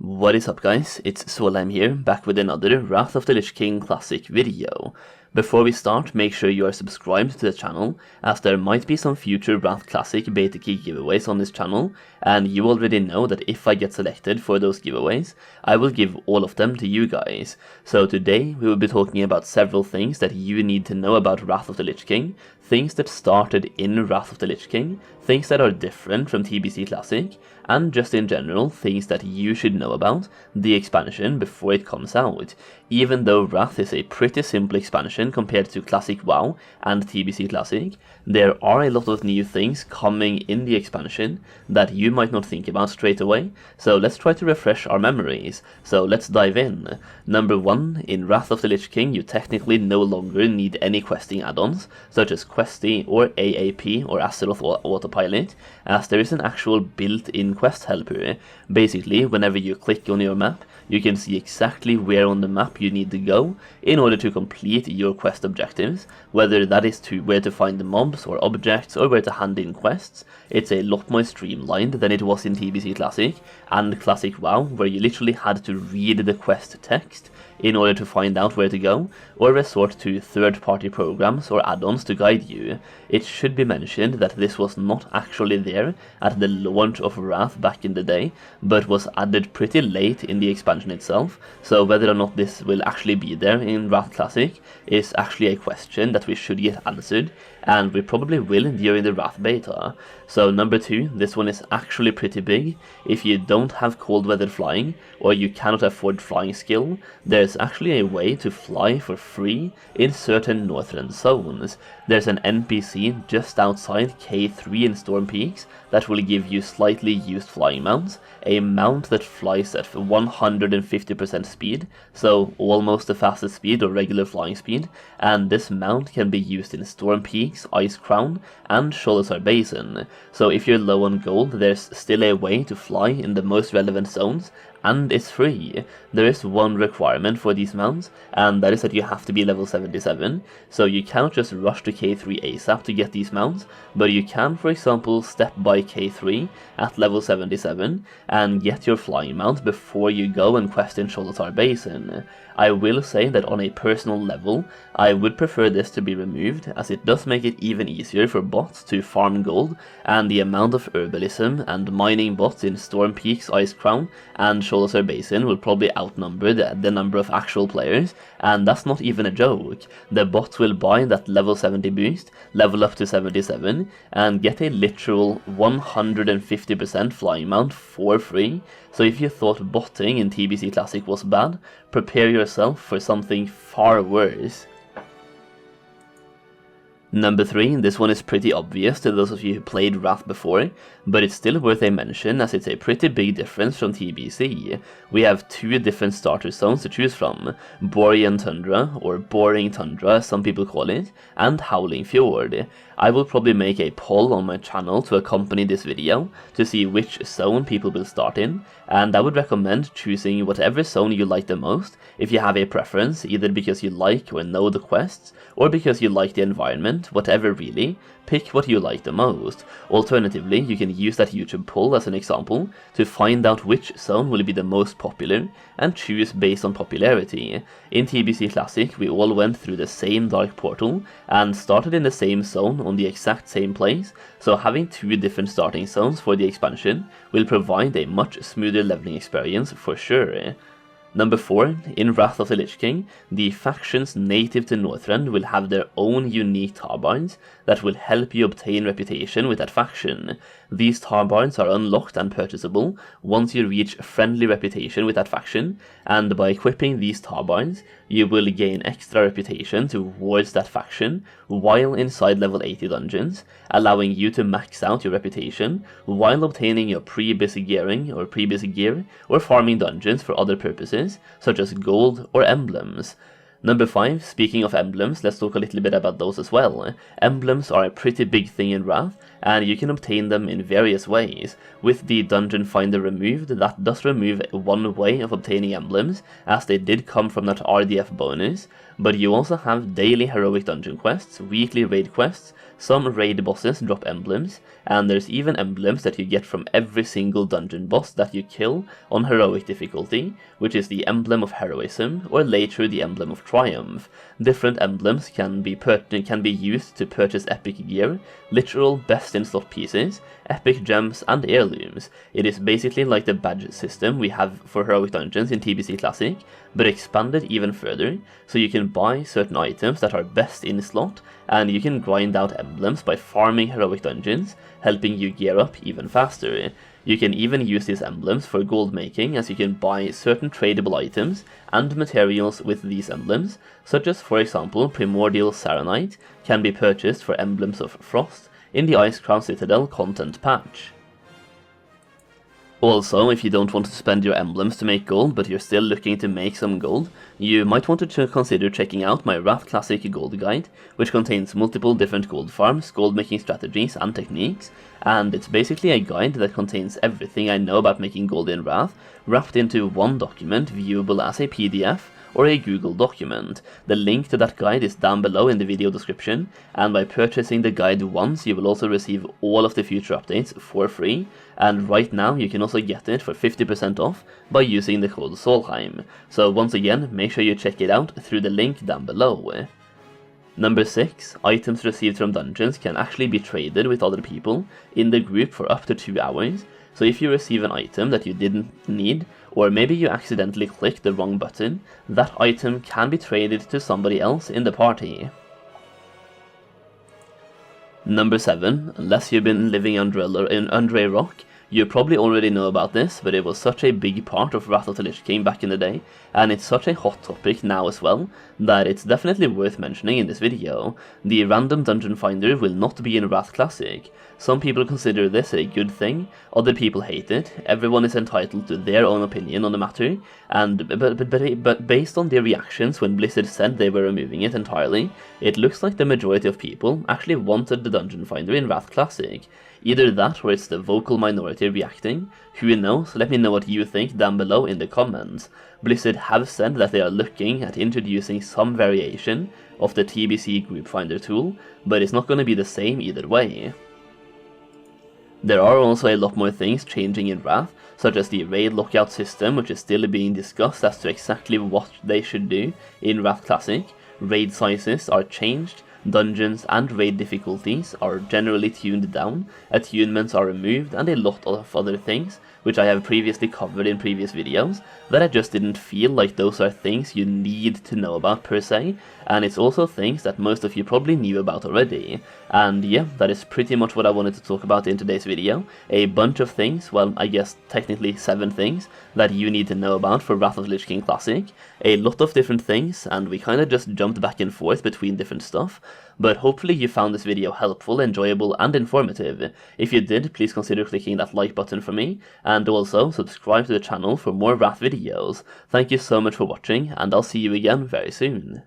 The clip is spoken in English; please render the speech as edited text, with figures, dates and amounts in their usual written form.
What is up guys, it's Solheim here, back with another Wrath of the Lich King Classic video. Before we start, make sure you are subscribed to the channel, as there might be some future Wrath Classic beta key giveaways on this channel, and you already know that if I get selected for those giveaways, I will give all of them to you guys. So today we will be talking about several things that you need to know about Wrath of the Lich King, things that started in Wrath of the Lich King, things that are different from TBC Classic, and just in general, things that you should know about the expansion before it comes out. Even though Wrath is a pretty simple expansion compared to Classic WoW and TBC Classic, there are a lot of new things coming in the expansion that you might not think about straight away, so let's try to refresh our memories. So let's dive in. Number 1, in Wrath of the Lich King you technically no longer need any questing add-ons, such as Questy or AAP or Azeroth Autopilot, as there is an actual built-in quest helper. Basically, whenever you click on your map, you can see exactly where on the map you need to go in order to complete your quest objectives, whether that is to where to find the mobs or objects or where to hand in quests. It's a lot more streamlined than it was in TBC Classic and Classic WoW, where you literally had to read the quest text in order to find out where to go, or resort to third-party programs or add-ons to guide you. It should be mentioned that this was not actually there at the launch of Wrath back in the day, but was added pretty late in the expansion itself, so whether or not this will actually be there in Wrath Classic is actually a question that we should get answered, and we probably will during the Wrath beta. So number 2, this one is actually pretty big. If you don't have cold weather flying, or you cannot afford flying skill, there's actually a way to fly for free in certain northern zones. There's an NPC just outside K3 in Storm Peaks that will give you slightly used flying mounts, a mount that flies at 150% speed, so almost the fastest speed or regular flying speed, and this mount can be used in Storm Peaks, Ice Crown, and Sholazar Basin. So if you're low on gold, there's still a way to fly in the most relevant zones, and it's free. There is one requirement for these mounts, and that is that you have to be level 77, so you cannot just rush to K3 ASAP to get these mounts, but you can, for example, step by K3 at level 77 and get your flying mount before you go and quest in Sholazar Basin. I will say that on a personal level, I would prefer this to be removed, as it does make it even easier for bots to farm gold, and the amount of herbalism and mining bots in Storm Peaks, Ice Crown, and Sholazar Basin will probably outnumber the number of actual players, and that's not even a joke. The bots will buy that level 70 boost, level up to 77, and get a literal 150% flying mount for free. So if you thought botting in TBC Classic was bad, prepare yourself for something far worse. Number 3, this one is pretty obvious to those of you who played Wrath before, but it's still worth a mention as it's a pretty big difference from TBC. We have 2 different starter zones to choose from, Borean Tundra, or Boring Tundra as some people call it, and Howling Fjord. I will probably make a poll on my channel to accompany this video to see which zone people will start in, and I would recommend choosing whatever zone you like the most if you have a preference, either because you like or know the quests, or because you like the environment, whatever really. Pick what you like the most. Alternatively, you can use that YouTube poll as an example to find out which zone will be the most popular and choose based on popularity. In TBC Classic, we all went through the same dark portal and started in the same zone on the exact same place, so having 2 different starting zones for the expansion will provide a much smoother leveling experience for sure. Number 4, in Wrath of the Lich King, the factions native to Northrend will have their own unique Tabards that will help you obtain reputation with that faction. These Tabards are unlocked and purchasable once you reach friendly reputation with that faction, and by equipping these Tabards, you will gain extra reputation towards that faction while inside level 80 dungeons, allowing you to max out your reputation while obtaining your pre-basic gearing or pre-basic gear or farming dungeons for other purposes, such as gold or emblems. Number 5, speaking of emblems, let's talk a little bit about those as well. Emblems are a pretty big thing in Wrath, and you can obtain them in various ways. With the dungeon finder removed, that does remove one way of obtaining emblems, as they did come from that RDF bonus, but you also have daily heroic dungeon quests, weekly raid quests, some raid bosses drop emblems, and there's even emblems that you get from every single dungeon boss that you kill on heroic difficulty, which is the Emblem of Heroism, or later the Emblem of Triumph. Different emblems can be used to purchase epic gear, literal best-in-slot pieces, epic gems, and heirlooms. It is basically like the badge system we have for heroic dungeons in TBC Classic, but expanded even further, so you can buy certain items that are best in slot, and you can grind out emblems by farming heroic dungeons, helping you gear up even faster. You can even use these emblems for gold making, as you can buy certain tradable items and materials with these emblems, such as, for example, Primordial Saronite can be purchased for Emblems of Frost in the Icecrown Citadel content patch. Also, if you don't want to spend your emblems to make gold, but you're still looking to make some gold, you might want to consider checking out my Wrath Classic Gold Guide, which contains multiple different gold farms, gold making strategies and techniques, and it's basically a guide that contains everything I know about making gold in Wrath, wrapped into one document viewable as a PDF or a Google document. The link to that guide is down below in the video description, and by purchasing the guide once, you will also receive all of the future updates for free, and right now you can also get it for 50% off by using the code Solheim. So once again, make sure you check it out through the link down below. Number 6, items received from dungeons can actually be traded with other people in the group for up to 2 hours. So if you receive an item that you didn't need, or maybe you accidentally clicked the wrong button, that item can be traded to somebody else in the party. Number 7, unless you've been living under a rock, you probably already know about this, but it was such a big part of Wrath of the Lich King back in the day, and it's such a hot topic now as well, that it's definitely worth mentioning in this video. The random dungeon finder will not be in Wrath Classic. Some people consider this a good thing, other people hate it. Everyone is entitled to their own opinion on the matter, and but based on their reactions when Blizzard said they were removing it entirely, it looks like the majority of people actually wanted the dungeon finder in Wrath Classic. Either that or it's the vocal minority reacting. Who knows? Let me know what you think down below in the comments. Blizzard have said that they are looking at introducing some variation of the TBC group finder tool, but it's not going to be the same either way. There are also a lot more things changing in Wrath, such as the raid lockout system, which is still being discussed as to exactly what they should do in Wrath Classic. Raid sizes are changed, dungeons and raid difficulties are generally tuned down, attunements are removed, and a lot of other things, which I have previously covered in previous videos, that I just didn't feel like those are things you need to know about per se, and it's also things that most of you probably knew about already. And yeah, that is pretty much what I wanted to talk about in today's video. A bunch of things, well, I guess technically 7 things, that you need to know about for Wrath of the Lich King Classic. A lot of different things, and we kinda just jumped back and forth between different stuff, but hopefully you found this video helpful, enjoyable, and informative. If you did, please consider clicking that like button for me, and also subscribe to the channel for more Wrath videos. Thank you so much for watching, and I'll see you again very soon.